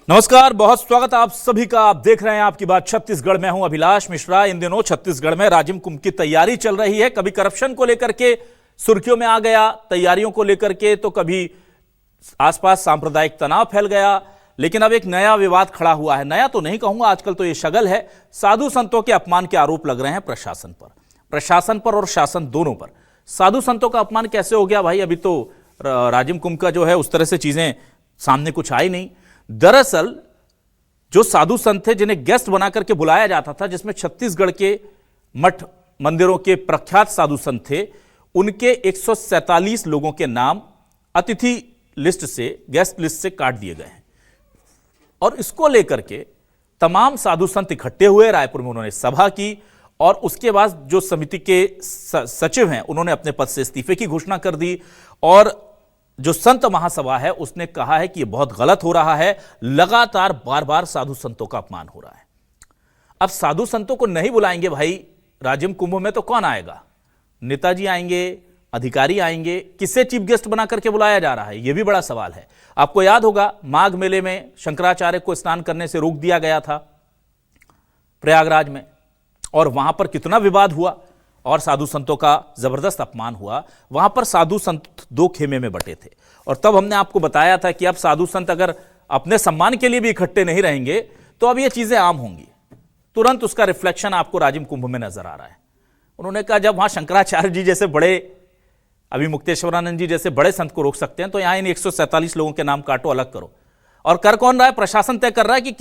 नमस्कार, बहुत स्वागत आप सभी का। आप देख रहे हैं आपकी बात छत्तीसगढ़। मैं हूं अभिलाष मिश्रा। इन दिनों छत्तीसगढ़ में राजिम कुंभ की तैयारी चल रही है। कभी करप्शन को लेकर के सुर्खियों में आ गया, तैयारियों को लेकर के, तो कभी आसपास सांप्रदायिक तनाव फैल गया। लेकिन अब एक नया विवाद खड़ा हुआ है। नया तो नहीं कहूंगा, आजकल तो ये शगल है। साधु संतों के अपमान के आरोप लग रहे हैं प्रशासन पर और शासन दोनों पर। साधु संतों का अपमान कैसे हो गया भाई? अभी तो राजिम कुंभ का जो है उस तरह से चीजें सामने कुछ आई नहीं। दरअसल जो साधु संत थे जिन्हें गेस्ट बना करके बुलाया जाता था, जिसमें छत्तीसगढ़ के मठ मंदिरों के प्रख्यात साधु संत थे, उनके 147 लोगों के नाम अतिथि लिस्ट से, गेस्ट लिस्ट से काट दिए गए हैं। और इसको लेकर के तमाम साधु संत इकट्ठे हुए। रायपुर में उन्होंने सभा की और उसके बाद जो समिति के सचिव हैं उन्होंने अपने पद से इस्तीफे की घोषणा कर दी। और जो संत महासभा है उसने कहा है कि यह बहुत गलत हो रहा है, लगातार बार बार साधु संतों का अपमान हो रहा है। अब साधु संतों को नहीं बुलाएंगे भाई राजिम कुंभ में तो कौन आएगा? नेताजी आएंगे, अधिकारी आएंगे, किससे चीफ गेस्ट बना करके बुलाया जा रहा है? यह भी बड़ा सवाल है। आपको याद होगा माघ मेले में शंकराचार्य को स्नान करने से रोक दिया गया था प्रयागराज में, और वहां पर कितना विवाद हुआ और साधु संतों का जबरदस्त अपमान हुआ। वहां पर साधु संत दो खेमे में बटे थे। और तब हमने आपको बताया था कि अब साधु संत अगर अपने सम्मान के लिए भी इकट्ठे नहीं रहेंगे तो अब ये चीजें आम होंगी। तुरंत उसका रिफ्लेक्शन आपको राजिम कुंभ में नजर आ रहा है। उन्होंने कहा जब वहां शंकराचार्य जी जैसे बड़े, अभी मुक्तेश्वरानंद जी जैसे बड़े संत को रोक सकते हैं, तो यहां इन 147 लोगों के नाम काटो, अलग करो। और कर कौन रहा है? प्रशासन तय कर रहा है कि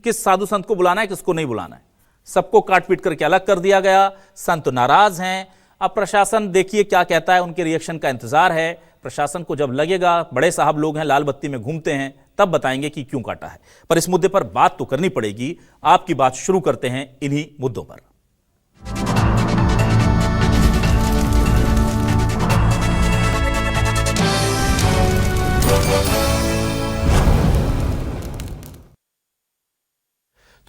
किस साधु संत को बुलाना है, किसको नहीं बुलाना है। सबको काट पीट करके अलग कर दिया गया। संत नाराज हैं। अब प्रशासन देखिए क्या कहता है, उनके रिएक्शन का इंतजार है। प्रशासन को जब लगेगा बड़े साहब लोग हैं, लाल बत्ती में घूमते हैं, तब बताएंगे कि क्यों काटा है। पर इस मुद्दे पर बात तो करनी पड़ेगी। आपकी बात शुरू करते हैं इन्हीं मुद्दों पर।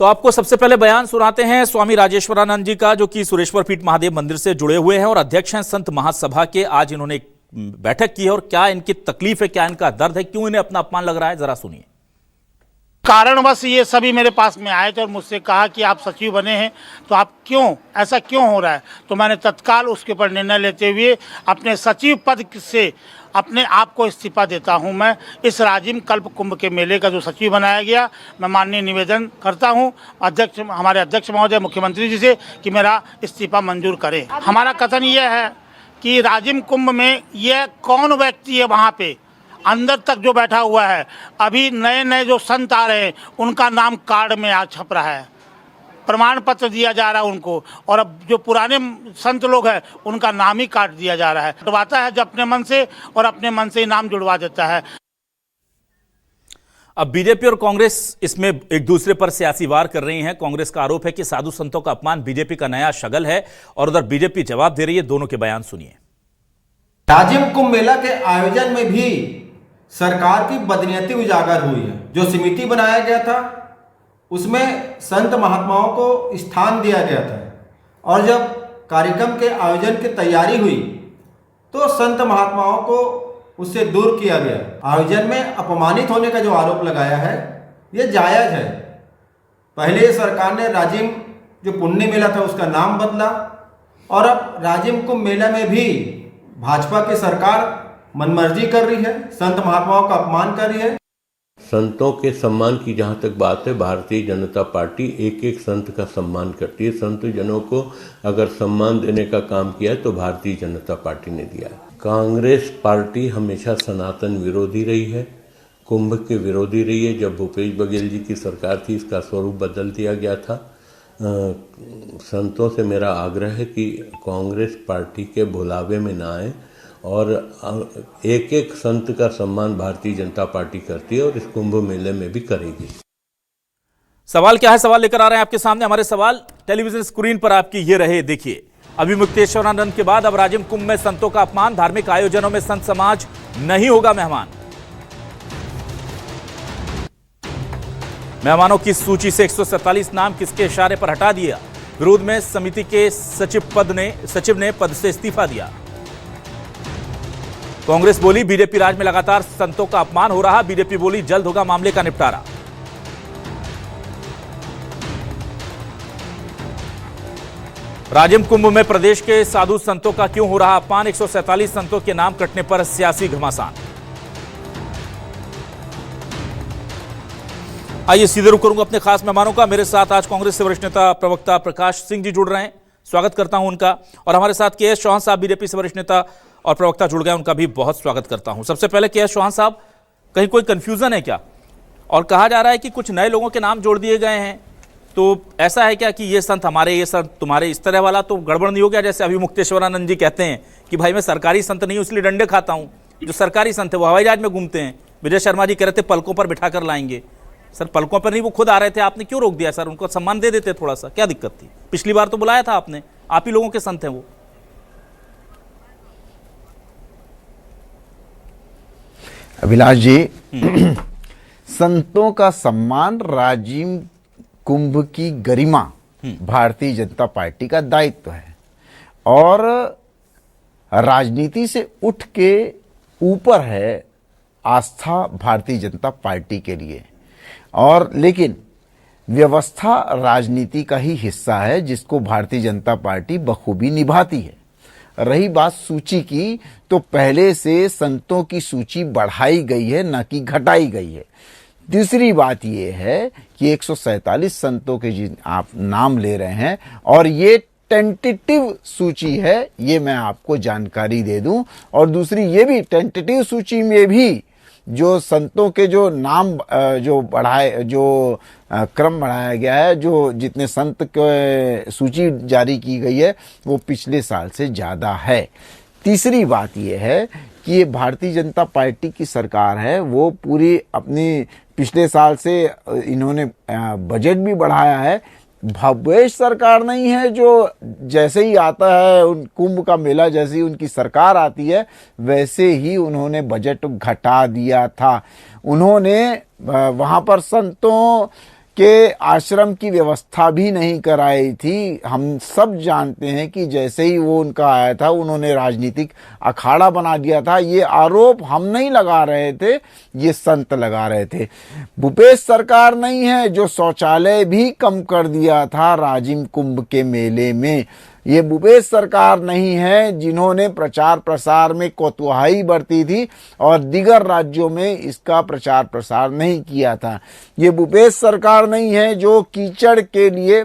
तो आपको सबसे पहले बयान सुनाते हैं स्वामी राजेश्वरानंद जी का, जो कि सुरेश्वर पीठ महादेव मंदिर से जुड़े हुए हैं और अध्यक्ष हैं संत महासभा के। आज इन्होंने एक बैठक की है और क्या इनकी तकलीफ है, क्या इनका दर्द है, क्यों इन्हें अपना अपमान लग रहा है, जरा सुनिए। कारणवश ये सभी मेरे पास में आए थे और मुझसे कहा कि आप सचिव बने हैं तो आप क्यों, ऐसा क्यों हो रहा है? तो मैंने तत्काल उसके ऊपर निर्णय लेते हुए अपने सचिव पद से अपने आप को इस्तीफा देता हूं। मैं इस राजिम कल्प कुंभ के मेले का जो सचिव बनाया गया, मैं माननीय निवेदन करता हूं हमारे अध्यक्ष महोदय मुख्यमंत्री जी से कि मेरा इस्तीफा मंजूर करें। हमारा कथन यह है कि राजिम कुंभ में यह कौन व्यक्ति है वहाँ पे अंदर तक जो बैठा हुआ है, अभी नए नए जो संत आ रहे हैं उनका नाम कार्ड में आज छप रहा है, प्रमाण पत्र दिया जा रहा है उनको, और अब जो पुराने संत लोग हैं उनका नाम ही काट दिया जा रहा है। जुड़वाता है जो अपने मन से, और अपने मन से ही नाम जुड़वा देता है। अब बीजेपी और कांग्रेस इसमें एक दूसरे पर सियासी वार कर रही हैं। कांग्रेस का आरोप है कि साधु संतों का अपमान बीजेपी का नया शगल है, और उधर बीजेपी जवाब दे रही है। दोनों के बयान सुनिए। राजिम कुंभ मेला के आयोजन में भी सरकार की बदनीयती उजागर हुई है। जो समिति बनाया गया था उसमें संत महात्माओं को स्थान दिया गया था, और जब कार्यक्रम के आयोजन की तैयारी हुई तो संत महात्माओं को उससे दूर किया गया। आयोजन में अपमानित होने का जो आरोप लगाया है ये जायज है। पहले सरकार ने राजिम जो पुण्य मेला था उसका नाम बदला, और अब राजिम कुंभ मेला में भी भाजपा की सरकार मनमर्जी कर रही है, संत महात्माओं का अपमान कर रही है। संतों के सम्मान की जहाँ तक बात है, भारतीय जनता पार्टी एक एक संत का सम्मान करती है। संत जनों को अगर सम्मान देने का काम किया तो भारतीय जनता पार्टी ने दिया है। कांग्रेस पार्टी हमेशा सनातन विरोधी रही है, कुंभ के विरोधी रही है। जब भूपेश बघेल जी की सरकार थी इसका स्वरूप बदल दिया गया था। संतों से मेरा आग्रह है कि कांग्रेस पार्टी के भुलावे में ना आए, और एक एक संत का सम्मान भारतीय जनता पार्टी करती है और इस कुंभ मेले में भी करेगी। सवाल क्या है, सवाल लेकर आ रहे हैं आपके सामने। हमारे सवाल टेलीविजन स्क्रीन पर आपकी ये रहे, देखिए। अभी मुक्तेश्वरानंद के बाद अब राजिम कुंभ में संतों का अपमान, धार्मिक आयोजनों में संत समाज नहीं होगा मेहमान। मेहमानों की सूची से 147 नाम किसके इशारे पर हटा दिया? विरोध में समिति के सचिव ने पद से इस्तीफा दिया। कांग्रेस बोली बीजेपी राज में लगातार संतों का अपमान हो रहा, बीजेपी बोली जल्द होगा मामले का निपटारा। राजिम कुंभ में प्रदेश के साधु संतों का क्यों हो रहा अपमान, 147 संतों के नाम कटने पर सियासी घमासान। आइए सीधे रुक करूंगा अपने खास मेहमानों का। मेरे साथ आज कांग्रेस से वरिष्ठ नेता प्रवक्ता प्रकाश सिंह जी जुड़ रहे हैं, स्वागत करता हूं उनका। और हमारे साथ के.एस. चौहान साहब बीजेपी से वरिष्ठ नेता और प्रवक्ता जुड़ गए, उनका भी बहुत स्वागत करता हूं। सबसे पहले के.एस. चौहान साहब, कहीं कोई कंफ्यूजन है क्या? और कहा जा रहा है कि कुछ नए लोगों के नाम जोड़ दिए गए हैं, तो ऐसा है क्या कि ये संत हमारे, ये संत तुम्हारे, इस तरह वाला तो गड़बड़ नहीं हो गया? जैसे अभी मुक्तेश्वरानंद जी कहते हैं कि भाई मैं सरकारी संत नहीं हूं इसलिए डंडे खाता हूं, जो सरकारी संत है वो हवाई जहाज में घूमते हैं। विजय शर्मा जी कह रहे थे पलकों पर बिठा कर लाएंगे। सर पलकों पर नहीं, वो खुद आ रहे थे, आपने क्यों रोक दिया? सर उनको सम्मान दे देते थोड़ा सा, क्या दिक्कत थी? पिछली बार तो बुलाया था आपने, आप ही लोगों के संत हैं वो। अभिलाष जी, संतों का सम्मान, राजिम कुंभ की गरिमा भारतीय जनता पार्टी का दायित्व है और राजनीति से उठ के ऊपर है आस्था भारतीय जनता पार्टी के लिए। और लेकिन व्यवस्था राजनीति का ही हिस्सा है जिसको भारतीय जनता पार्टी बखूबी निभाती है। रही बात सूची की, तो पहले से संतों की सूची बढ़ाई गई है, न कि घटाई गई है। दूसरी बात यह है कि 147 संतों के जिन आप नाम ले रहे हैं और ये टेंटेटिव सूची है, ये मैं आपको जानकारी दे दूं। और दूसरी ये भी, टेंटेटिव सूची में भी जो संतों के जो नाम जो बढ़ाए, जो क्रम बढ़ाया गया है, जो जितने संत के सूची जारी की गई है वो पिछले साल से ज़्यादा है। तीसरी बात यह है कि ये भारतीय जनता पार्टी की सरकार है, वो पूरी अपनी पिछले साल से इन्होंने बजट भी बढ़ाया है। भव्येश सरकार नहीं है जो जैसे ही आता है उन कुंभ का मेला, जैसे ही उनकी सरकार आती है वैसे ही उन्होंने बजट घटा दिया था। उन्होंने वहाँ पर संतों के आश्रम की व्यवस्था भी नहीं कराई थी। हम सब जानते हैं कि जैसे ही वो उनका आया था उन्होंने राजनीतिक अखाड़ा बना दिया था। ये आरोप हम नहीं लगा रहे थे, ये संत लगा रहे थे। भूपेश सरकार नहीं है जो शौचालय भी कम कर दिया था राजिम कुंभ के मेले में। ये भूपेश सरकार नहीं है जिन्होंने प्रचार प्रसार में कोताही बरती थी और दीगर राज्यों में इसका प्रचार प्रसार नहीं किया था। ये भूपेश सरकार नहीं है जो कीचड़ के लिए,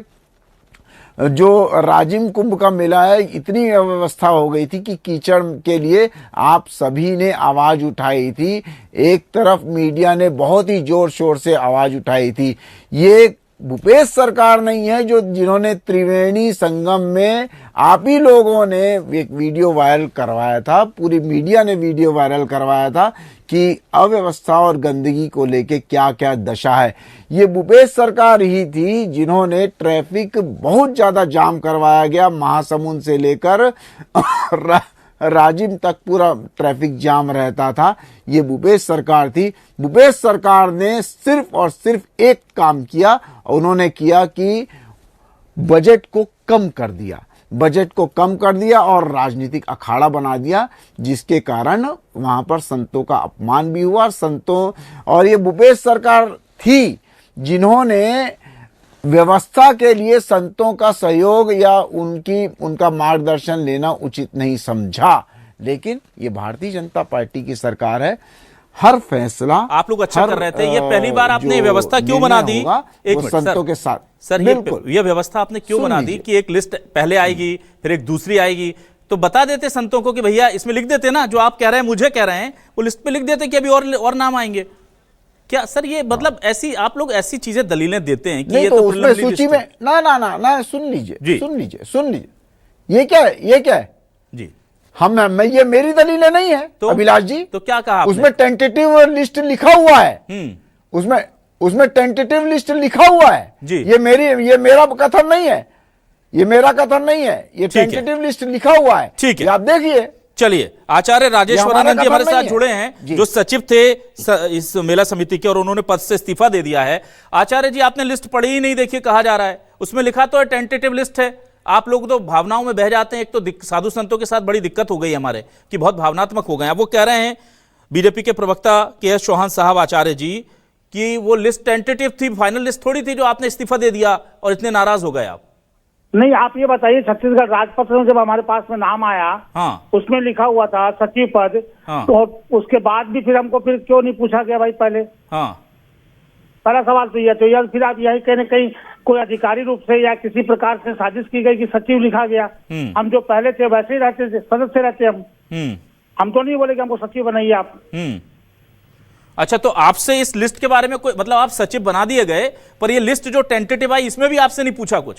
जो राजिम कुंभ का मेला है, इतनी अव्यवस्था हो गई थी कि कीचड़ के लिए आप सभी ने आवाज उठाई थी। एक तरफ मीडिया ने बहुत ही जोर शोर से आवाज उठाई थी। ये भूपेश सरकार नहीं है जो जिन्होंने त्रिवेणी संगम में आप ही लोगों ने एक वीडियो वायरल करवाया था, पूरी मीडिया ने वीडियो वायरल करवाया था कि अव्यवस्था और गंदगी को लेके क्या क्या दशा है। ये भूपेश सरकार ही थी जिन्होंने ट्रैफिक बहुत ज्यादा जाम करवाया गया, महासमुंद से लेकर राजिम तक पूरा ट्रैफिक जाम रहता था। ये भूपेश सरकार थी। भूपेश सरकार ने सिर्फ और सिर्फ एक काम किया, उन्होंने किया कि बजट को कम कर दिया, बजट को कम कर दिया और राजनीतिक अखाड़ा बना दिया, जिसके कारण वहां पर संतों का अपमान भी हुआ। संतों, और ये भूपेश सरकार थी जिन्होंने व्यवस्था के लिए संतों का सहयोग या उनका मार्गदर्शन लेना उचित नहीं समझा। लेकिन ये भारतीय जनता पार्टी की सरकार है, हर फैसला आप लोग अच्छा कर रहे थे। ये पहली बार आपने व्यवस्था क्यों बना दी? एक मिनट संतों के साथ सर, ये व्यवस्था आपने क्यों बना दी कि एक लिस्ट पहले आएगी फिर एक दूसरी आएगी? तो बता देते संतों को कि भैया इसमें लिख देते ना, जो आप कह रहे हैं मुझे कह रहे हैं, वो लिस्ट पे लिख देते कि अभी और नाम आएंगे। क्या सर ये मतलब ऐसी आप लोग ऐसी चीजें दलीलें देते हैं कि ये तो उसमें सूची में ना सुन लीजिए ये क्या है जी? ये मेरी दलीलें नहीं है तो अभिलाष जी। तो क्या कहा आपने? उसमें टेंटेटिव लिस्ट लिखा हुआ है, उसमें टेंटेटिव लिस्ट लिखा हुआ है जी। ये मेरा कथन नहीं है, ये मेरा कथन नहीं है, ये टेंटेटिव लिस्ट लिखा हुआ है। ठीक है, आप देखिए। चलिए, आचार्य राजेश्वरानंद जी हमारे साथ जुड़े हैं, जो सचिव थे इस मेला समिति के और उन्होंने पद से इस्तीफा दे दिया है। आचार्य जी, आपने लिस्ट पढ़ी ही नहीं, देखिए कहा जा रहा है उसमें लिखा तो है टेंटेटिव लिस्ट है। आप लोग तो भावनाओं में बह जाते हैं। एक तो साधु संतों के साथ बड़ी दिक्कत हो गई हमारे कि बहुत भावनात्मक हो गए। अब वो कह रहे हैं बीजेपी के प्रवक्ता के.एस. चौहान साहब, आचार्य जी, कि वो लिस्ट टेंटेटिव थी, फाइनल लिस्ट थोड़ी थी जो आपने इस्तीफा दे दिया और इतने नाराज हो गए आप। नहीं, आप ये बताइए, छत्तीसगढ़ राजपत्र में जब हमारे पास में नाम आया, हाँ उसमें लिखा हुआ था सचिव पद, हाँ। तो उसके बाद भी फिर हमको फिर क्यों नहीं पूछा गया भाई पहले? हाँ पहला सवाल तो यह, तो यार फिर आप यही कहीं न कहीं कोई अधिकारी रूप से या किसी प्रकार से साजिश की गई कि सचिव लिखा गया। हम जो पहले थे वैसे ही रहते थे, सदस्य रहते हम तो नहीं बोले कि हमको सचिव बनाइए आप। अच्छा, तो आपसे इस लिस्ट के बारे में कोई, मतलब आप सचिव बना दिए गए, पर ये लिस्ट जो टेंटेटिव आई इसमें भी आपसे नहीं पूछा कुछ?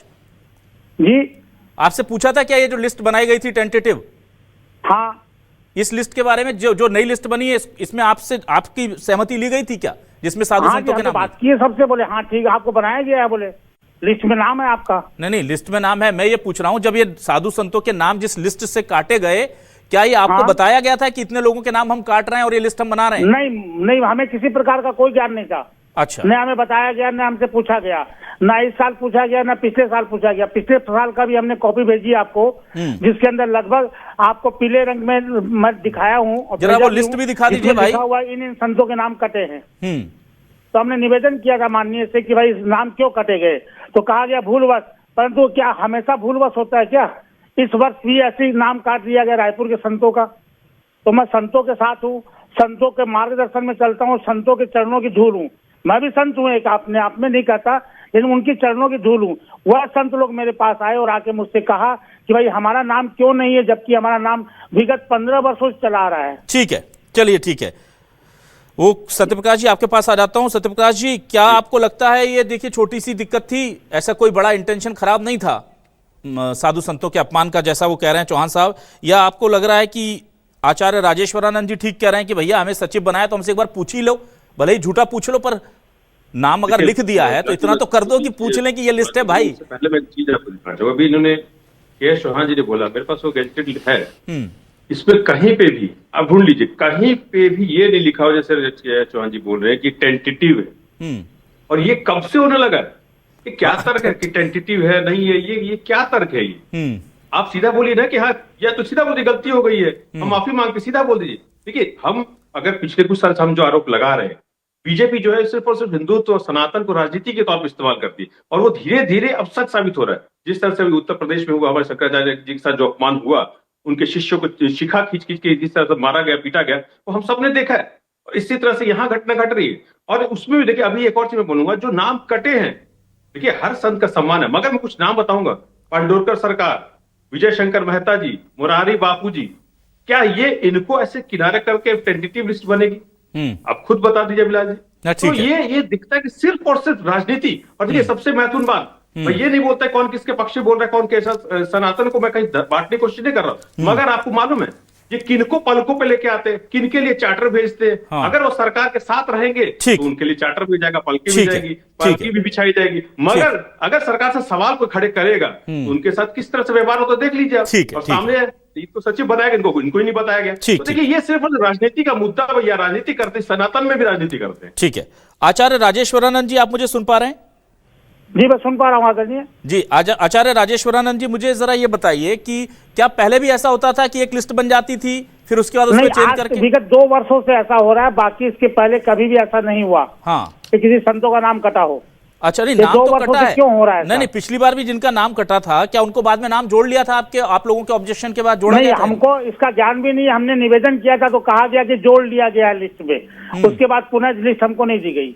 जी, आपसे पूछा था क्या ये जो लिस्ट बनाई गई थी टेंटेटिव, हाँ, इस लिस्ट के बारे में, जो नई लिस्ट बनी है इसमें आपसे आपकी सहमति ली गई थी क्या, जिसमें साधु हाँ जी, संतों के हमने नाम? बात की है सबसे, बोले हाँ ठीक है, आपको बनाया गया है, बोले लिस्ट में नाम है आपका। नहीं, लिस्ट में नाम है। मैं ये पूछ रहा हूं, जब ये साधु संतों के नाम जिस लिस्ट से काटे गए, क्या ये आपको बताया गया था कि इतने लोगों के नाम हम काट रहे हैं और ये लिस्ट हम बना रहे हैं? नहीं, हमें किसी प्रकार का कोई ज्ञान नहीं था। अच्छा, न हमें बताया गया, न हमसे पूछा गया, न इस साल पूछा गया, न पिछले साल पूछा गया। पिछले साल का भी हमने कॉपी भेजी आपको, जिसके अंदर लगभग आपको पीले रंग में मैं दिखाया हूँ। जरा वो लिस्ट भी दिखा दीजिए भाई। लिखा हुआ इन संतों के नाम कटे हैं। तो हमने निवेदन किया था माननीय से कि भाई नाम क्यों कटे गए, तो कहा गया भूलवश। परंतु क्या हमेशा भूलवश होता है क्या? इस वर्ष भी ऐसे नाम काट दिया गया रायपुर के संतों का। तो मैं संतों के साथ हूँ, संतों के मार्गदर्शन में चलता हूँ, संतों के चरणों की धूल हूँ। मैं भी संत हूँ, एक अपने आप में नहीं कहता, लेकिन उनकी चरणों की धूल हूँ। वह संत लोग मेरे पास आए और आके मुझसे कहा कि भाई हमारा नाम क्यों नहीं है, जबकि हमारा नाम विगत 15 वर्षों से चला रहा है। ठीक है, चलिए ठीक है। वो सत्यप्रकाश जी आपके पास आ जाता हूं। सत्यप्रकाश जी, क्या आपको लगता है ये, देखिए छोटी सी दिक्कत थी, ऐसा कोई बड़ा इंटेंशन खराब नहीं था साधु संतों के अपमान का, जैसा वो कह रहे हैं चौहान साहब, या आपको लग रहा है कि आचार्य राजेश्वरानंद जी ठीक कह रहे हैं कि भैया हमें सचिव बनाया तो हमसे एक बार पूछ ही लो, भले ही झूठा पूछ लो, पर नाम अगर लिख दिया है तो इतना तो कर दो कि पूछ लें कि ये लिस्ट है भाई। पहले मैं चीज आपको दिखाना चाहूंगा, अभी इन्होंने के चौहान जी ने बोला, मेरे पास वो गैजेटेड है, इसमें कहीं पे भी आप ढूंढ लीजिए, कहीं पे भी ये नहीं लिखा हो जैसे चौहान जी बोल रहे हैं कि टेंटेटिव है। और ये कब से होने लगा है? ये क्या तर्क है कि टेंटेटिव है, नहीं है? ये क्या तर्क है ये? आप सीधा बोलिए ना कि हाँ, या तो सीधा बोलिए गलती हो गई है, हम माफी मांगते, सीधा बोल दीजिए। देखिए, हम अगर पिछले कुछ साल से हम जो आरोप लगा रहे हैं, बीजेपी जो है सिर्फ और सिर्फ हिंदुत्व और सनातन को राजनीति के तौर पर इस्तेमाल करती है, और वो धीरे धीरे अब सच साबित हो रहा है। जिस तरह से उत्तर प्रदेश में हुआ, हमारे शंकराचार्य जी के साथ जो अपमान हुआ, उनके शिष्यों को शिखा खींच के जिस तरह से मारा गया, पीटा गया, वो हम सबने देखा है। और इसी तरह से यहाँ घटना घट रही है। और उसमें भी देखिए, अभी एक और चीज मैं बोलूंगा, जो नाम कटे हैं, देखिए हर संत का सम्मान है, मगर मैं कुछ नाम बताऊंगा, पांडोरकर सरकार, विजय शंकर मेहता जी, मुरारी बापू जी, क्या ये इनको ऐसे किनारे करके टेंटेटिव लिस्ट बनेगी? आप खुद बता दीजिए अभिलाष जी। तो ये दिखता है कि सिर्फ और सिर्फ राजनीति। और देखिए सबसे महत्वपूर्ण बात, मैं ये नहीं बोलता कौन किसके पक्ष में बोल रहा है, कौन कैसा, सनातन को मैं कहीं बांटने की कोशिश नहीं कर रहा, मगर आपको मालूम है ये किनको पलकों पे लेके आते हैं, किनके लिए चार्टर भेजते हैं। हाँ। अगर वो सरकार के साथ रहेंगे तो उनके लिए चार्टर भी जाएगा, पलकी भी जाएगी, पलकी भी बिछाई जाएगी। मगर अगर सरकार से सवाल को खड़े करेगा तो उनके साथ किस तरह से व्यवहार होता देख लीजिए आप। और सामने तो सचिव बनाया गया, इनको ही नहीं बताया गया। तो देखिए, ये सिर्फ राजनीति का मुद्दा, भैया राजनीति करते, सनातन में भी राजनीति करते हैं। ठीक है, आचार्य राजेश्वरानंद जी, आप मुझे सुन पा रहे हैं? जी, मैं सुन पा रहा हूँ आदरणीय जी। आचार्य राजेश्वरानंद जी, मुझे जरा ये बताइए कि क्या पहले भी ऐसा होता था कि एक लिस्ट बन जाती थी, फिर उसके बाद उसमें चेंज करके? विगत 2 वर्षों से ऐसा हो रहा है, बाकी इसके पहले कभी भी ऐसा नहीं हुआ हाँ कि किसी संतों का नाम कटा हो। अच्छा, नहीं नाम तो कटा है, क्यों हो रहा है? नहीं, पिछली बार भी जिनका नाम कटा था, क्या उनको बाद में नाम जोड़ लिया था? आप लोगों के ऑब्जेक्शन के बाद जोड़ा नहीं? गया था? हमको इसका ज्ञान भी नहीं, हमने निवेदन किया था तो कहा गया कि जोड़ लिया गया है लिस्ट में, उसके बाद पुनः लिस्ट हमको नहीं दी गई।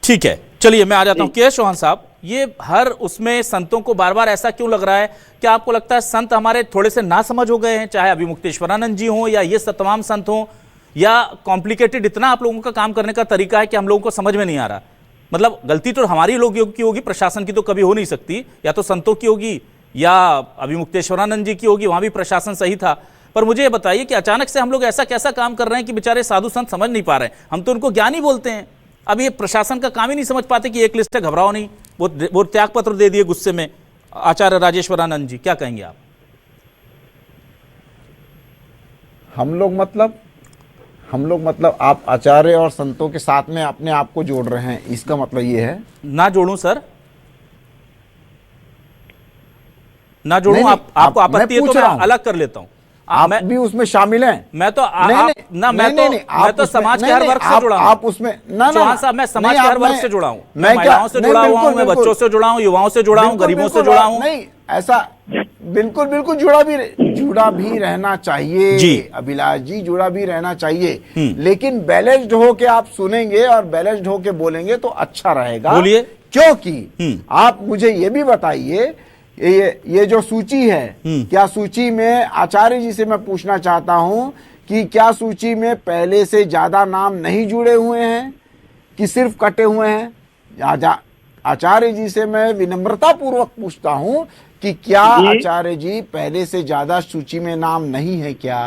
ठीक है, चलिए मैं आ जाता हूं। के चौहान साहब, ये हर उसमें संतों को बार बार ऐसा क्यों लग रहा है? क्या आपको लगता है संत हमारे थोड़े से नासमझ हो गए हैं, चाहे अभिमुक्तेश्वरानंद जी हों या ये सब तमाम संत हों, या कॉम्प्लिकेटेड इतना आप लोगों का काम करने का तरीका है कि हम लोगों को समझ में नहीं आ रहा? मतलब गलती तो हमारी लोगों की होगी, प्रशासन की तो कभी हो नहीं सकती, या तो संतों की होगी या अभिमुक्तेश्वरानंद जी की होगी, वहां भी प्रशासन सही था। पर मुझे ये बताइए कि अचानक से हम लोग ऐसा कैसा काम कर रहे हैं कि बेचारे साधु संत समझ नहीं पा रहे हैं? हम तो उनको ज्ञानी बोलते हैं, अब ये प्रशासन का काम ही नहीं समझ पाते कि एक लिस्ट है, घबराओ नहीं। वो त्याग पत्र दे दिए गुस्से में। आचार्य राजेश्वरानंद जी, क्या कहेंगे आप? हम लोग मतलब आप आचार्य और संतों के साथ में अपने आप को जोड़ रहे हैं, इसका मतलब ये है? ना जोड़ूं सर, ना जोड़ूं? आपको आपत्ति है तो मैं अलग कर लेता हूं। आप मैं- भी उसमें शामिल हैं। मैं तो नहीं, आप नहीं, ना मैं नहीं, तो नहीं, मैं आप तो उसमें- समाज के नहीं, हर नहीं, वर्ग से जुड़ा हूं। आप उसमें ना चौहान साहब, मैं समाज नहीं, के हर आप वर्ग मैं- से जुड़ा हूं, मैं क्या- महिलाओं से नहीं, जुड़ा हुआ बिल्कुल, हूं, मैं बिल्कुल। बच्चों से जुड़ा हूं, युवाओं से जुड़ा हूं, बिल्कुल, गरीबों से बिल्कुल, जुड़ा आप- हूं। नहीं, ऐसा बिल्कुल बिल्कुल जुड़ा भी रहना चाहिए जी। अभिलाष जी, जुड़ा भी रहना चाहिए, लेकिन बैलेंस्ड होके आप सुनेंगे और बैलेंस्ड होके बोलेंगे तो अच्छा रहेगा। बोलिए। क्योंकि आप मुझे ये भी बताइए, ये जो सूची है, क्या सूची में, आचार्य जी से मैं पूछना चाहता हूं कि क्या सूची में पहले से ज्यादा नाम नहीं जुड़े हुए हैं कि सिर्फ कटे हुए हैं? आचार्य जी से मैं विनम्रता पूर्वक पूछता हूं कि क्या आचार्य जी पहले से ज्यादा सूची में नाम नहीं है क्या?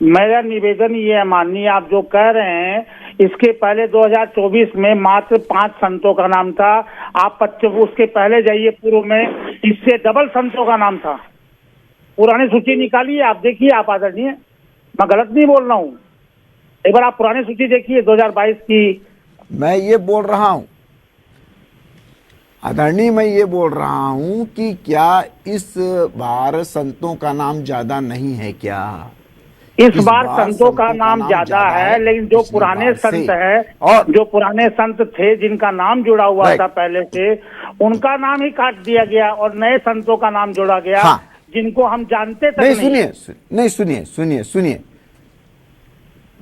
मेरा निवेदन ये है माननीय, आप जो कह रहे हैं, इसके पहले 2024 में मात्र 5 संतों का नाम था। आप उसके पहले जाइए, पूर्व में इससे डबल संतों का नाम था। पुरानी सूची निकालिए, आप देखिए, आप आदरणीय, मैं गलत नहीं बोल रहा हूँ। एक बार आप पुरानी सूची देखिए 2022 की। मैं ये बोल रहा हूं आदरणीय, मैं ये बोल रहा हूं कि क्या इस बार संतों का नाम ज्यादा नहीं है क्या? इस बार संतों का नाम ज्यादा है, लेकिन जो पिछली पुराने बार से। संत है, और जो पुराने संत थे जिनका नाम जुड़ा हुआ Right. था पहले से, उनका नाम ही काट दिया गया और नए संतों का नाम जोड़ा गया। हाँ। जिनको हम जानते तक नहीं, नहीं।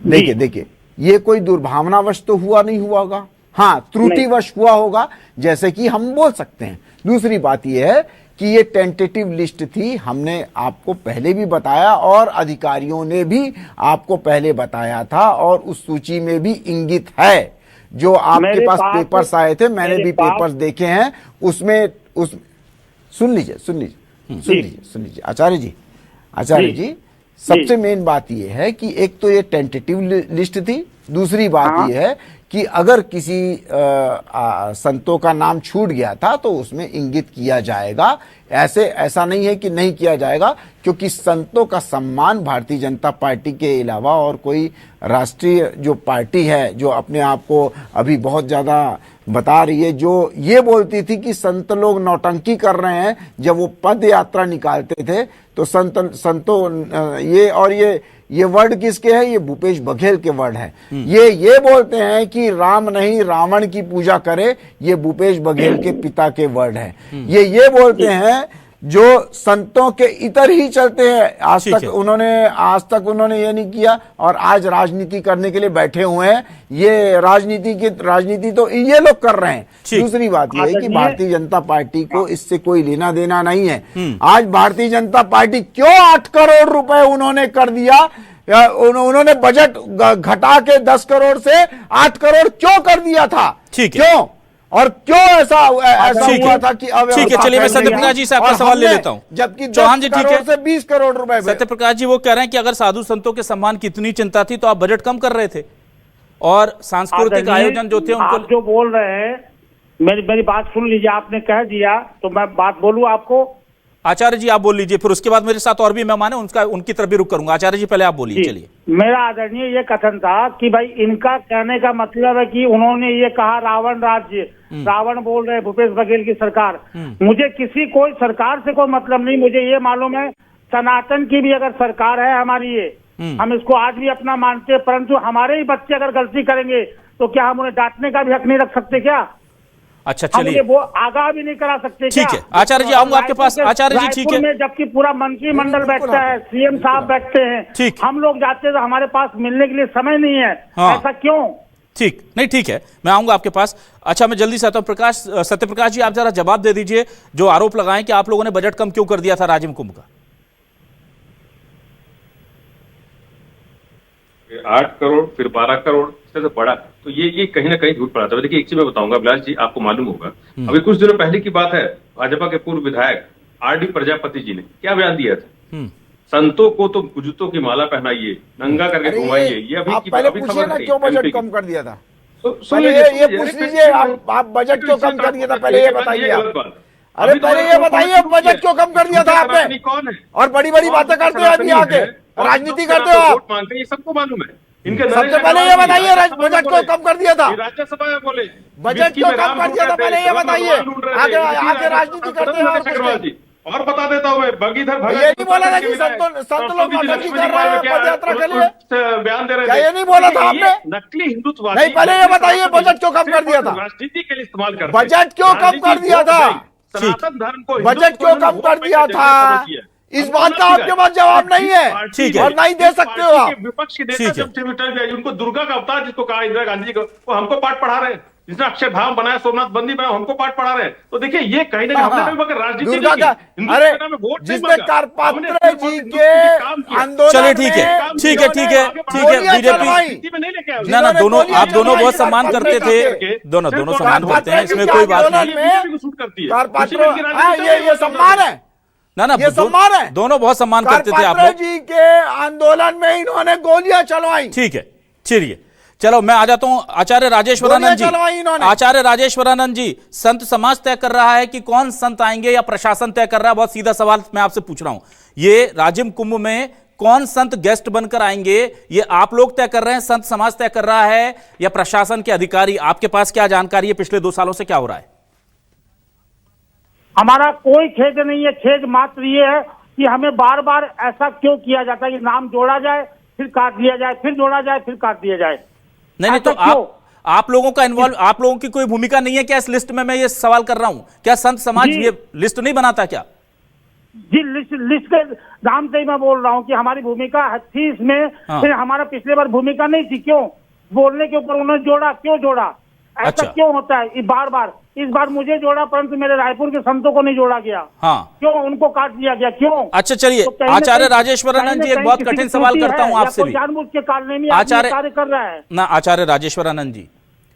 सुनिए देखिए, ये कोई दुर्भावनावश तो हुआ नहीं हुआ होगा। हाँ, त्रुटिवश हुआ होगा, जैसे कि हम बोल सकते हैं। दूसरी बात यह है कि ये टेंटेटिव लिस्ट थी, हमने आपको पहले भी बताया और अधिकारियों ने भी आपको पहले बताया था, और उस सूची में भी इंगित है। जो आपके पास पेपर्स आए थे, मैंने भी पेपर्स देखे हैं, उसमें सुन लीजिए आचार्य जी, सबसे मेन बात यह है कि एक तो ये टेंटेटिव लिस्ट थी, दूसरी बात यह है कि अगर किसी संतों का नाम छूट गया था तो उसमें इंगित किया जाएगा। ऐसा नहीं है कि नहीं किया जाएगा, क्योंकि संतों का सम्मान भारतीय जनता पार्टी के अलावा और कोई राष्ट्रीय जो पार्टी है, जो अपने आप को अभी बहुत ज्यादा बता रही है, जो ये बोलती थी कि संत लोग नौटंकी कर रहे हैं, जब वो पद यात्रा निकालते थे तो संतों ये वर्ड किसके है? ये भूपेश बघेल के वर्ड है। ये बोलते हैं कि राम नहीं रावण की पूजा करे, ये भूपेश बघेल के पिता के वर्ड है। ये बोलते हैं जो संतों के इतर ही चलते हैं। आज तक उन्होंने ये नहीं किया, और आज राजनीति करने के लिए बैठे हुए हैं। ये राजनीति तो ये लोग कर रहे हैं। दूसरी बात यह है कि भारतीय जनता पार्टी को इससे कोई लेना देना नहीं है। आज भारतीय जनता पार्टी क्यों 8 करोड़ रुपए उन्होंने कर दिया, उन्होंने बजट घटा के 10 करोड़ से 8 करोड़ क्यों कर दिया था? क्यों? और क्यों ऐसा हुआ था कि अब ठीक है, चलिए मैं सत्यप्रकाश जी से आपका सवाल ले लेता हूं। जबकि चौहान जी, 10 ठीक करोड़ है, से 20 करोड़ रुपए। सत्यप्रकाश जी वो कह रहे हैं कि अगर साधु संतों के सम्मान की इतनी चिंता थी तो आप बजट कम कर रहे थे, और सांस्कृतिक आयोजन जो थे उनको। आप जो बोल रहे हैं, मेरी बात सुन लीजिए। आपने कह दिया तो मैं बात बोलूं आपको। आचार्य जी आप बोल लीजिए, फिर उसके बाद मेरे साथ और भी मेहमान है, उनकी तरफ भी रुक करूंगा। आचार्य जी पहले आप बोलिए। चलिए, मेरा आदरणीय ये कथन था कि भाई इनका कहने का मतलब है कि उन्होंने ये कहा रावण राज्य, रावण बोल रहे भूपेश बघेल की सरकार। मुझे कोई सरकार से कोई मतलब नहीं। मुझे ये मालूम है सनातन की भी अगर सरकार है हमारी, ये हम इसको आज भी अपना मानते हैं, परंतु हमारे ही बच्चे अगर गलती करेंगे तो क्या हम उन्हें डांटने का भी हक नहीं रख सकते क्या? अच्छा, चलिए, वो आगाह भी नहीं करा सकते? ठीक है आचार्य जी, आऊंगा आपके पास। आचार्य जी, ठीक है, में जबकि पूरा मंत्रिमंडल बैठता है, सीएम साहब बैठते हैं, ठीक, हम लोग जाते हैं तो हमारे पास मिलने के लिए समय नहीं है। ऐसा क्यों? ठीक नहीं, ठीक है, मैं आऊंगा आपके पास। अच्छा, मैं जल्दी से आता हूं। सत्यप्रकाश जी, आप जरा जवाब दे दीजिए, जो आरोप लगाएं कि आप लोगों ने बजट कम क्यों कर दिया था राजिम कुंभ का। 8 करोड़ फिर 12 करोड़ से बड़ा, तो ये कहीं ना कहीं झूठ पड़ा था। देखिए, एक चीज मैं बताऊंगा अभिलाष जी, आपको मालूम होगा, अभी कुछ दिनों पहले की बात है, भाजपा के पूर्व विधायक आरडी प्रजापति जी ने क्या बयान दिया था? संतों को तो जूतों की माला पहनाइए, नंगा करके घुमाइए। ये अभी आप पहले पूछिए ना क्यों बजट कम कर दिया था। पहले ये पूछ लीजिए, आप बजट क्यों कम कर दिया था, पहले ये बताइए। अरे पहले ये बताइए बजट क्यों कम कर दिया था आपने? कौन है? और बड़ी बड़ी बातें करते हो अभी आके, राजनीति करते हो आप। मांगते ये सबको मालूम है। इनके सबसे पहले ये बताइए बजट क्यों कम कर दिया था? राज्यसभा में बोले बजट क्यों कम कर दिया था, पहले ये बताइए। आगे राजनीति करते हैं। और बता देता हूँ मैं, भगीधर भगत ये नहीं बोला था कि संत लोग नौटंकी कर रहे हैं पद यात्रा के लिए? बयान दे रहे क्या थे? ये नहीं बोला था देखिए, आपने? ये नकली हिंदुत्ववादी, नहीं, पहले ये बताइए बजट क्यों कम कर दिया था? राजनीति के लिए इस्तेमाल करते, बजट क्यों कम कर दिया था? सनातन धर्म को, बजट क्यों कम कर दिया था? इस बात का आपके पास जवाब नहीं है, ठीक है, और नहीं दे सकते हो आप। विपक्ष के नेता जब ट्विटर पे उनको दुर्गा का अवतार जिसको कहा इंदिरा गांधी जी को, वो हमको पाठ पढ़ा रहे हैं। जिसने अक्षरधाम बनाया, सोमनाथ मंदिर बनाया, हमको पाठ पढ़ा रहे हैं। तो देखिए ये कहीं ना कहीं हमने कभी मगर राजनीति दुर्गा का, अरे जिसने करपात्र जी के आंदोलन, चलिए ठीक है, ठीक है, ठीक है, ठीक है, बीजेपी ना दोनों, आप दोनों बहुत सम्मान करते थे, दोनों सम्मान करते हैं, इसमें कोई बात नहीं। ये सम्मान है ना ये सम्मान है। दोनों बहुत सम्मान करते थे आप करपात्र लोग। जी के आंदोलन में इन्होंने गोलियां चलवाई। ठीक है, चलिए, चलो मैं आ जाता हूं आचार्य राजेश्वरानंद जी। आचार्य राजेश्वरानंद जी, संत समाज तय कर रहा है कि कौन संत आएंगे या प्रशासन तय कर रहा है? बहुत सीधा सवाल मैं आपसे पूछ रहा हूं। ये राजिम कुंभ में कौन संत गेस्ट बनकर आएंगे, ये आप लोग तय कर रहे हैं, संत समाज तय कर रहा है, या प्रशासन के अधिकारी? आपके पास क्या जानकारी है पिछले 2 सालों से क्या हो रहा है? हमारा कोई खेद नहीं है, खेद मात्र ये है कि हमें बार बार ऐसा क्यों किया जाता है कि नाम जोड़ा जाए फिर काट दिया जाए, फिर जोड़ा जाए फिर काट दिया जाए। नहीं, तो आप लोगों का इन्वॉल्व, आप लोगों की कोई भूमिका नहीं है क्या इस लिस्ट में? मैं ये सवाल कर रहा हूं, क्या संत समाज ये लिस्ट नहीं बनाता क्या? जी, लिस्ट के नाम से ही मैं बोल रहा हूँ कि हमारी भूमिका थी इसमें। फिर हमारा पिछले बार भूमिका नहीं थी, क्यों बोलने के ऊपर उन्होंने जोड़ा, क्यों जोड़ा? ऐसा अच्छा। क्यों होता है बार बार? इस बार मुझे जोड़ा परंतु मेरे रायपुर के संतों को नहीं जोड़ा गया। हाँ, क्यों उनको काट दिया गया, क्यों? अच्छा, चलिए आचार्य राजेश्वरानंद जी, एक बहुत कठिन सवाल करता हूं आपसे भी। जानबूझ के कार्य आचार्य कार्य कर रहा है ना, आचार्य राजेश्वरानंद जी,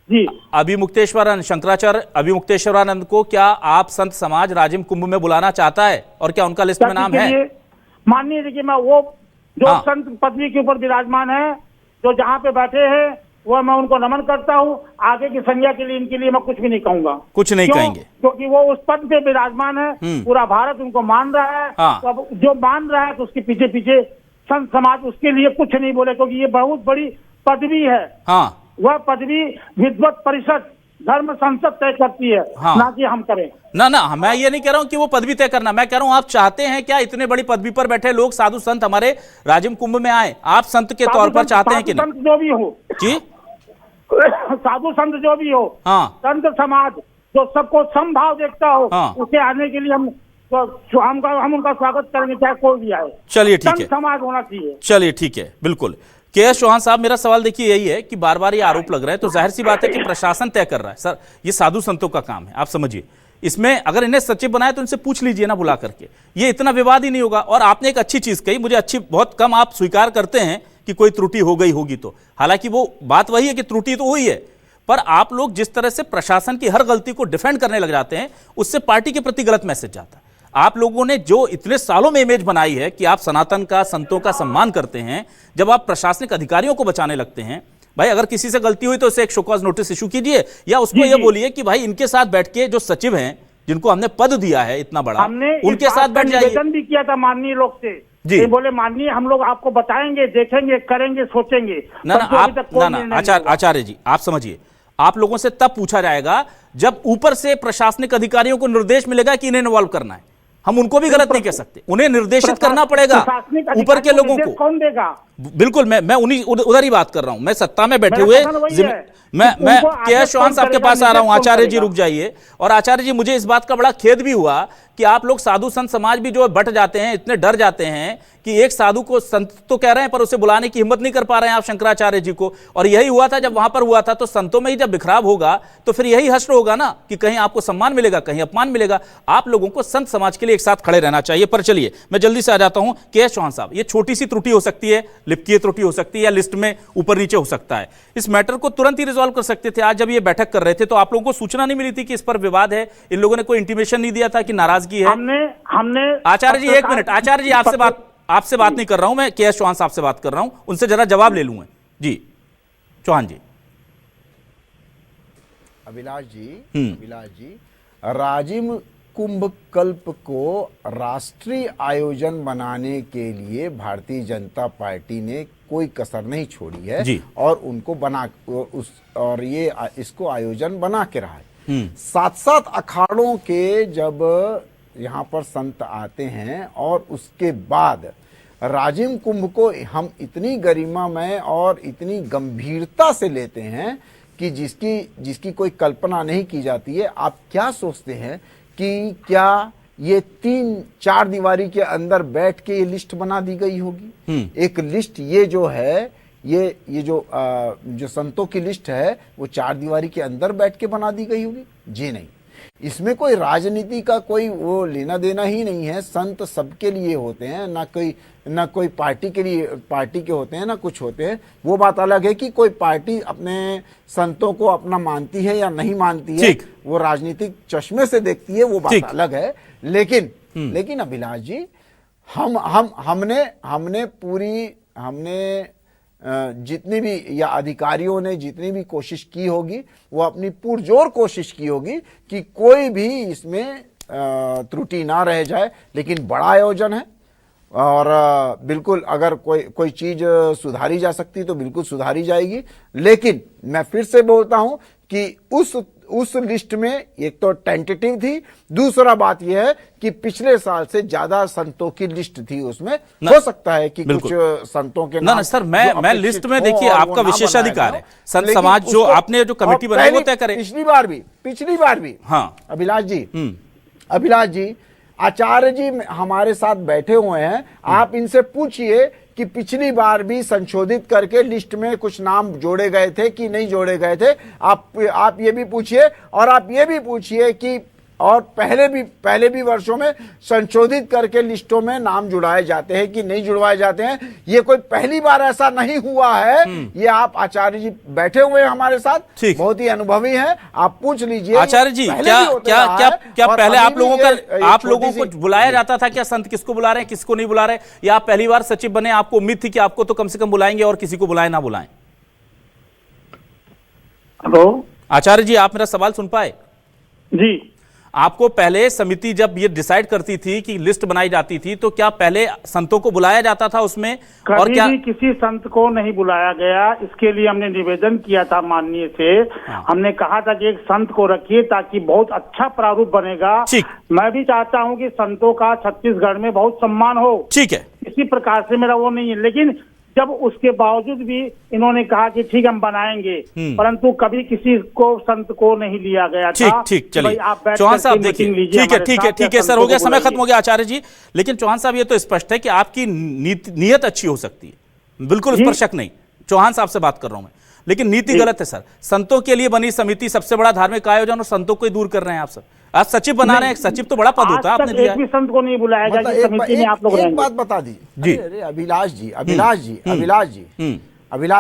जी, अभिमुक्तेश्वरानंद, शंकराचार्य अभिमुक्तेश्वरानंद को क्या आप संत समाज राजिम कुंभ में बुलाना चाहता है, और क्या उनका लिस्ट में नाम है? माननीय देखिए, मैं वो जो हाँ। संत पदवी के ऊपर विराजमान है, जो जहाँ पे बैठे हैं, वो मैं उनको नमन करता हूँ। आगे की संज्ञा के लिए इनके लिए मैं कुछ भी नहीं कहूंगा। कुछ नहीं कहेंगे क्योंकि वो उस पद पे विराजमान है, पूरा भारत उनको मान रहा है। हाँ। तो अब जो मान रहा है तो उसके पीछे पीछे संत समाज उसके लिए कुछ नहीं बोले, क्योंकि ये बहुत बड़ी पदवी है। हाँ, वह पदवी विद्वत परिषद धर्म संसद तय करती है, हाँ। ना कि हम करें। ना मैं ये नहीं कह रहा हूं कि वो पदवी तय करना, मैं कह रहा हूं आप चाहते हैं क्या इतने बड़ी पदवी पर बैठे लोग साधु संत हमारे राजिम कुंभ में आए? आप संत के तौर पर चाहते हैं कि नहीं? संत जो भी हो जी, साधु संत जो भी हो, हाँ, संत समाज जो सबको समभाव देखता हो, हाँ। उसे आने के लिए हम उनका स्वागत करेंगे, चाहे कोई भी आए। चलिए ठीक संत है, समाज होना चाहिए। चलिए ठीक है, बिल्कुल। के.एस. चौहान साहब, मेरा सवाल देखिए यही है कि बार बार ये आरोप लग रहे हैं, तो जाहिर सी बात है कि प्रशासन तय कर रहा है। सर, ये साधु संतों का काम है, आप समझिए। इसमें अगर इन्हें सचिव बनाए तो इनसे पूछ लीजिए ना बुला करके, ये इतना विवाद ही नहीं होगा। और आपने एक अच्छी चीज कही, मुझे अच्छी, बहुत कम आप स्वीकार करते हैं कि कोई त्रुटि हो गई होगी, तो हालांकि वो बात वही है कि त्रुटि तो हुई है, पर आप लोग जिस तरह से प्रशासन की हर गलती को डिफेंड करने लग जाते हैं, उससे पार्टी के प्रति गलत मैसेज जाता है। आप लोगों ने जो इतने सालों में इमेज बनाई है कि आप सनातन का, संतों का सम्मान करते हैं, जब आप प्रशासनिक अधिकारियों को बचाने लगते हैं, भाई अगर किसी से गलती हुई तो उसे एक शोकॉज नोटिस इशू कीजिए, या उसको ये बोलिए कि भाई इनके साथ बैठ के जो सचिव हैं, जिनको हमने पद दिया है इतना बड़ा, उनके साथ बैठ जाइए। निवेदन भी किया था माननीय लोग से जी, बोले माननीय हम लोग आपको बताएंगे, देखेंगे, करेंगे, सोचेंगे। आचार्य जी, आप समझिए, आप लोगों से तब पूछा जाएगा जब ऊपर से प्रशासनिक अधिकारियों को निर्देश मिलेगा कि इन्हें इन्वॉल्व करना है। हम उनको भी गलत नहीं कह सकते, उन्हें निर्देशित करना पड़ेगा ऊपर के लोगों को। कौन देगा? बिल्कुल, मैं उन्हीं उधर ही बात कर रहा हूं। मैं सत्ता में बैठे हुए मैं के.एस. चौहान साहब के पास आ रहा हूं। आचार्य जी रुक जाइए। और आचार्य जी, मुझे इस बात का बड़ा खेद भी हुआ कि आप लोग साधु संत समाज भी जो बट जाते हैं, इतने डर जाते हैं कि एक साधु को संत तो कह रहे हैं पर उसे बुलाने की हिम्मत नहीं कर पा रहे हैं आप शंकराचार्य जी को। और यही हुआ था जब वहां पर हुआ था, तो संतों में ही जब बिखराव होगा तो फिर यही हश्र होगा ना कि कहीं आपको सम्मान मिलेगा, कहीं अपमान मिलेगा। आप लोगों को संत समाज के लिए एक साथ खड़े रहना चाहिए। पर चलिए, मैं जल्दी से आ जाता हूं। के.एस. चौहान साहब, ये छोटी सी त्रुटि हो सकती है, लिपकीय त्रुटि हो सकती है, या लिस्ट में ऊपर नीचे हो सकता है, इस मैटर को तुरंत ही रिजॉल्व कर सकते थे। आज जब ये बैठक कर रहे थे तो आप लोगों को सूचना नहीं मिली थी कि इस पर विवाद है? इन लोगों ने कोई इंटीमेशन नहीं दिया था कि नाराजगी है? हमने आचार्य जी, एक मिनट। आचार्य जी, आपसे बात नहीं कर रहा हूं मैं, के.एस. चौहान साहब से बात कर रहा हूं, उनसे जरा जवाब ले लूंगा। जी चौहान जी। अभिलाष जी, राजिम कुंभ कल्प को राष्ट्रीय आयोजन बनाने के लिए भारतीय जनता पार्टी ने कोई कसर नहीं छोड़ी है जी। और उनको और ये इसको आयोजन बना के रहा है। 7-7 अखाड़ों के जब यहाँ पर संत आते हैं और उसके बाद राजिम कुंभ को हम इतनी गरिमामय और इतनी गंभीरता से लेते हैं कि जिसकी कोई कल्पना नहीं की जाती है। आप क्या सोचते हैं कि क्या ये 3-4 दीवारी के अंदर बैठ के ये लिस्ट बना दी गई होगी? एक लिस्ट ये जो है, ये जो संतों की लिस्ट है वो 4 दीवारी के अंदर बैठ के बना दी गई होगी? जी नहीं, इसमें कोई राजनीति का कोई वो लेना देना ही नहीं है। संत सबके लिए होते हैं, ना कोई पार्टी के होते हैं, ना कुछ होते हैं। वो बात अलग है कि कोई पार्टी अपने संतों को अपना मानती है या नहीं मानती है, वो राजनीतिक चश्मे से देखती है, वो बात अलग है। लेकिन अभिलाष जी, हमने जितनी भी या अधिकारियों ने जितनी भी कोशिश की होगी वो अपनी पुरजोर कोशिश की होगी कि कोई भी इसमें त्रुटि ना रह जाए। लेकिन बड़ा आयोजन है और बिल्कुल अगर कोई चीज सुधारी जा सकती तो बिल्कुल सुधारी जाएगी। लेकिन मैं फिर से बोलता हूं कि उस लिस्ट में एक तो टेंटेटिव थी, दूसरा बात यह है कि पिछले साल से ज्यादा संतों की लिस्ट थी उसमें। हो सकता है कि कुछ संतों के नाम सर, मैं लिस्ट में, देखिए आपका विशेषाधिकार है, संत समाज जो आपने जो कमेटी बनाई वो तय करे। पिछली बार भी हाँ अभिलाष जी आचार्य जी हमारे साथ बैठे हुए हैं, आप इनसे पूछिए कि पिछली बार भी संशोधित करके लिस्ट में कुछ नाम जोड़े गए थे कि नहीं जोड़े गए थे। आप ये भी पूछिए और आप ये भी पूछिए कि और पहले भी वर्षों में संशोधित करके लिस्टों में नाम जुड़वाए जाते हैं कि नहीं जुड़वाए जाते हैं। ये कोई पहली बार ऐसा नहीं हुआ है। ये आप आचार्य जी बैठे हुए हैं हमारे साथ, बहुत ही अनुभवी हैं, आप पूछ लीजिए। आचार्य जी, क्या पहले आप लोगों को बुलाया जाता था? क्या संत किसको बुला रहे हैं, किसको नहीं बुला रहे? या आप पहली बार सचिव बने, आपको उम्मीद थी कि आपको तो कम से कम बुलाएंगे और किसी को बुलाए ना बुलाएं? हेलो आचार्य जी, आप मेरा सवाल सुन पाए? जी, आपको पहले समिति जब ये डिसाइड करती थी कि लिस्ट बनाई जाती थी तो क्या पहले संतों को बुलाया जाता था उसमें? और क्या भी किसी संत को नहीं बुलाया गया? इसके लिए हमने निवेदन किया था माननीय से। हमने कहा था कि एक संत को रखिए ताकि बहुत अच्छा प्रारूप बनेगा। मैं भी चाहता हूं कि संतों का छत्तीसगढ़ में बहुत सम्मान हो। ठीक है, इसी प्रकार से मेरा वो नहीं है। लेकिन जब उसके बावजूद भी इन्होंने कहा कि ठीक हम बनाएंगे, परंतु कभी किसी को संत को नहीं लिया गया था। ठीक, चलिए चौहान साहब देखिए, ठीक है सर, हो गया, समय खत्म हो गया आचार्य जी। लेकिन चौहान साहब, ये तो स्पष्ट है कि आपकी नीयत अच्छी हो सकती है, बिल्कुल उस पर शक नहीं। चौहान साहब से बात कर रहा हूं मैं, लेकिन नीति गलत है सर। संतों के लिए बनी समिति सबसे बड़ा धार्मिक आयोजन और संतों को दूर कर रहे हैं आप सर। आज सचिव बना रहे हैं, सचिव तो बड़ा पद होता है, आपने दिया। एक भी संत को नहीं बुलाया गया कि समिति में आप लोग एक बात बता दीजिए जी। अरे अभिलाष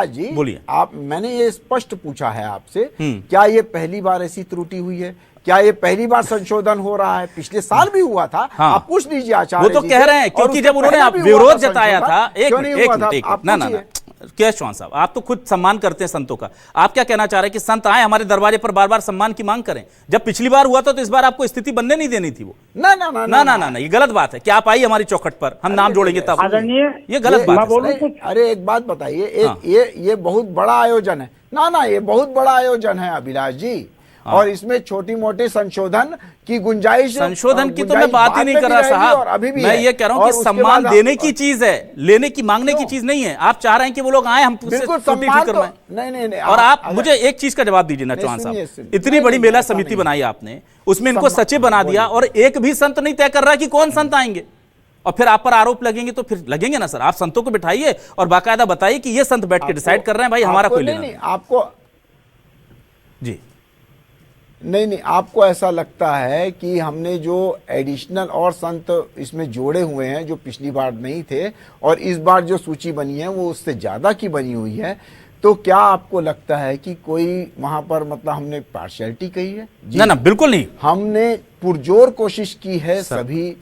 जी बोलिए। मैंने ये स्पष्ट पूछा है आपसे, क्या ये पहली बार ऐसी त्रुटि हुई है? क्या ये पहली बार संशोधन हो रहा है? पिछले साल भी हुआ था। आप पूछ लीजिए आचार्य। वो तो कह रहे हैं क्योंकि जब उन्होंने विरोध जताया था। एक क्या चौहान साहब, आप तो खुद सम्मान करते हैं संतों का, आप क्या कहना चाह रहे हैं कि संत आए हमारे दरवाजे पर बार बार सम्मान की मांग करें? जब पिछली बार हुआ था तो इस बार आपको स्थिति बनने नहीं देनी थी वो। ना, ये गलत बात है कि आप आई हमारी चौखट पर, हम नाम जोड़ेंगे तब, ये गलत बात है। अरे एक बात बताइए, ये बहुत बड़ा आयोजन है ना, ये बहुत बड़ा आयोजन है अभिलाष जी। और इसमें छोटी मोटी संशोधन की गुंजाइश की तो मैं बात ही नहीं कर रहा साहब। मैं ये कह रहा हूं कि सम्मान देने की चीज है, लेने की मांगने की चीज नहीं है। आप चाह रहे हैं कि वो लोग आए, हम नहीं। और आप मुझे एक चीज का जवाब दीजिए ना चौहान साहब, इतनी बड़ी मेला समिति बनाई आपने, उसमें इनको सचिव बना दिया और एक भी संत नहीं तय कर रहा कि कौन संत आएंगे, और फिर आप पर आरोप लगेंगे तो फिर लगेंगे ना सर। आप संतों को बिठाइए और बाकायदा बताइए कि ये संत बैठ के डिसाइड कर रहे हैं, भाई हमारा कोई लेना नहीं। आपको जी नहीं, आपको ऐसा लगता है कि हमने जो एडिशनल और संत इसमें जोड़े हुए हैं जो पिछली बार नहीं थे, और इस बार जो सूची बनी है वो उससे ज्यादा की बनी हुई है, तो क्या आपको लगता है कि कोई वहां पर मतलब हमने पार्शियलिटी कही है? ना, बिल्कुल नहीं। हमने पुरजोर कोशिश की है सभी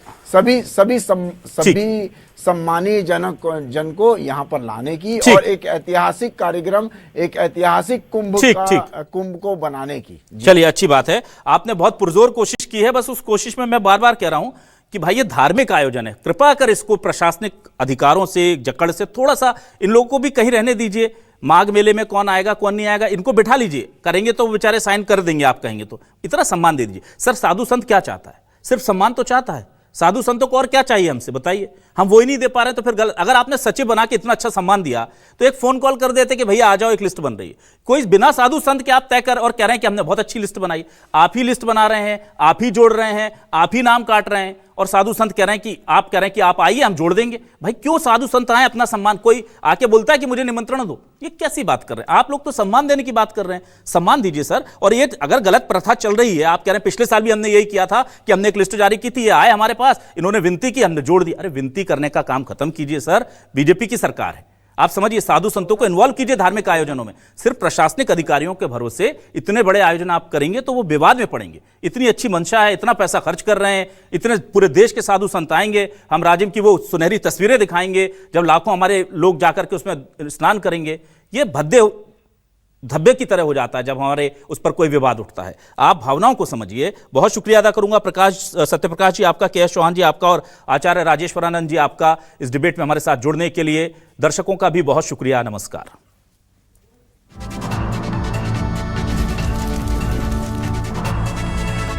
सम्मानीय जन को यहाँ पर लाने की और एक ऐतिहासिक कार्यक्रम, एक ऐतिहासिक कुंभ को बनाने की। चलिए, अच्छी बात है, आपने बहुत पुरजोर कोशिश की है। बस उस कोशिश में मैं बार बार कह रहा हूं कि भाई ये धार्मिक आयोजन है, कृपा कर इसको प्रशासनिक अधिकारों से, जकड़ से थोड़ा सा इन लोगों को भी कहीं रहने दीजिए। माघ मेले में कौन आएगा कौन नहीं आएगा, इनको बिठा लीजिए, करेंगे तो बेचारे साइन कर देंगे, आप कहेंगे तो इतना सम्मान दे दीजिए। सर, साधु संत क्या चाहता है? सिर्फ सम्मान तो चाहता है। साधु संतों को और क्या चाहिए हमसे, बताइए। हम वो ही नहीं दे पा रहे तो फिर गलत। अगर आपने सचिव बना के इतना अच्छा सम्मान दिया तो एक फोन कॉल कर देते कि भैया आ जाओ, एक लिस्ट बन रही है। कोई बिना साधु संत के आप तय कर और कह रहे हैं कि हमने बहुत अच्छी लिस्ट बनाई। आप ही लिस्ट बना रहे हैं, आप ही जोड़ रहे हैं, आप ही नाम काट रहे हैं, और साधु संत कह रहे हैं कि आप कह रहे हैं कि आप आइए हम जोड़ देंगे। भाई क्यों साधु संत आए अपना सम्मान, कोई आके बोलता है कि मुझे निमंत्रण दो, ये कैसी बात कर रहे हैं आप लोग? तो सम्मान देने की बात कर रहे हैं, सम्मान दीजिए सर। और ये अगर गलत प्रथा चल रही है, आप कह रहे हैं पिछले साल भी हमने यही किया था कि हमने एक लिस्ट जारी की थी, ये आए हमारे पास, इन्होंने विनती की, हमने जोड़ दिया। अरे विनती करने का काम खत्म कीजिए सर, बीजेपी की सरकार है। आप समझिए, साधु संतों को इन्वॉल्व कीजिए धार्मिक आयोजनों में। सिर्फ प्रशासनिक अधिकारियों के भरोसे इतने बड़े आयोजन आप करेंगे तो वो विवाद में पड़ेंगे। इतनी अच्छी मंशा है, इतना पैसा खर्च कर रहे हैं, इतने पूरे देश के साधु संत आएंगे, हम राजिम की वो सुनहरी तस्वीरें दिखाएंगे जब लाखों हमारे लोग जाकर के उसमें स्नान करेंगे। ये भद्दे धब्बे की तरह हो जाता है जब हमारे उस पर कोई विवाद उठता है। आप भावनाओं को समझिए। बहुत शुक्रिया अदा करूंगा सत्यप्रकाश जी आपका, के एस चौहान जी आपका, और आचार्य राजेश्वरानंद जी आपका इस डिबेट में हमारे साथ जुड़ने के लिए। दर्शकों का भी बहुत शुक्रिया। नमस्कार।